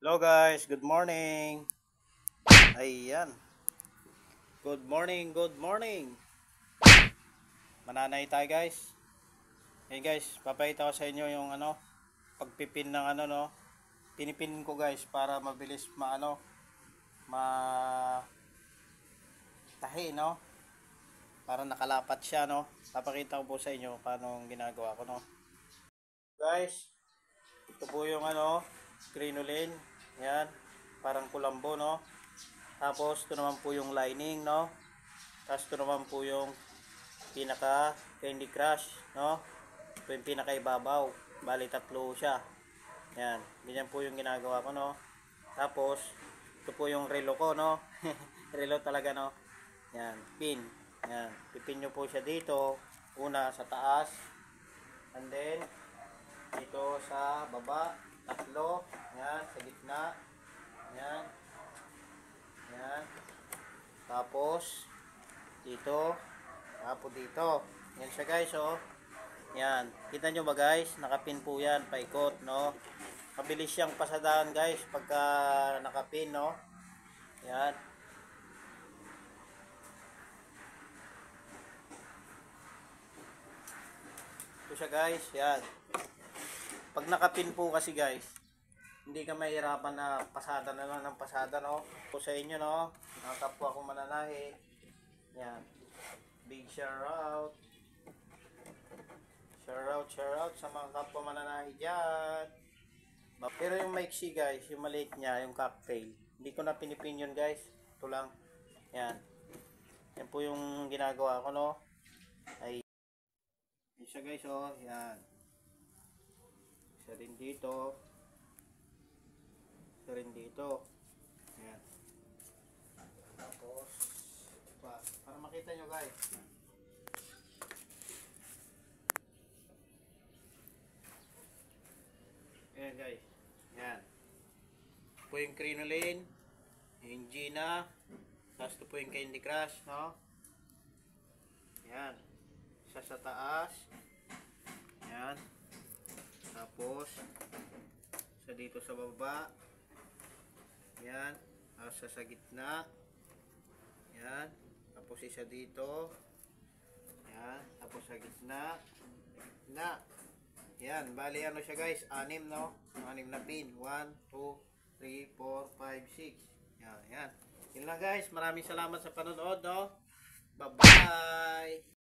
Hello guys, good morning. Ayan. Good morning, good morning. Mananay tayo guys. Ayan guys, papakita ko sa inyo yung pagpipin ng pinipin ko guys para mabilis tahi para nakalapat siya Papakita ko po sa inyo paano ginagawa ko Guys, ito po yung crinoline. Yan, parang kulambo Tapos ito naman po yung lining Tapos ito naman po yung pinaka Candy Crush Ito yung pinaka ibabaw. Bali tatlo siya. Yan, ganyan po yung ginagawa ko Tapos ito po yung relo ko relo talaga Yan, pin. Yan, pipin nyo po siya dito. Una sa taas. And then dito sa baba, tatlo. Yan, sa gitna. Yan. Yan. Tapos dito. Tapos dito. Yan siya guys, Yan. Kita nyo ba guys? Nakapin po yan. Paikot, Mabilis siyang pasadahan guys pagka nakapin, Yan. Ito siya guys. Yan. Pag nakapin po kasi guys, hindi ka mahirapan na pasada na lang ng pasada, Po sa inyo, mga kapwa kong mananahi. Yan. Big shout out. Shout out sa mga kapwa mananahi dyan. Pero yung maiksi guys, yung maliit niya, yung cocktail, hindi ko na pinipin yun guys. Ito lang. Yan. Yan po yung ginagawa ko, Ay. Yan siya guys, Yan. Isa rin dito. Isa rin dito. Yan. Tapos, para makita nyo guys. Ayan guys. Yan. Ito po yung crinoline. Yung Gina. Tapos ito po yung Candy Crush, Yan. Isa sa taas. Yan. Tapos isa dito sa baba. Yan. Tapos sa gitna. Yan. Tapos isa dito. Yan. Tapos sa gitna. Yan. Bali siya guys. 6, 6 na pin. 1, 2, 3, 4, 5, 6. Yan. Yan. Yun lang guys. Maraming salamat sa panonood, Bye-bye.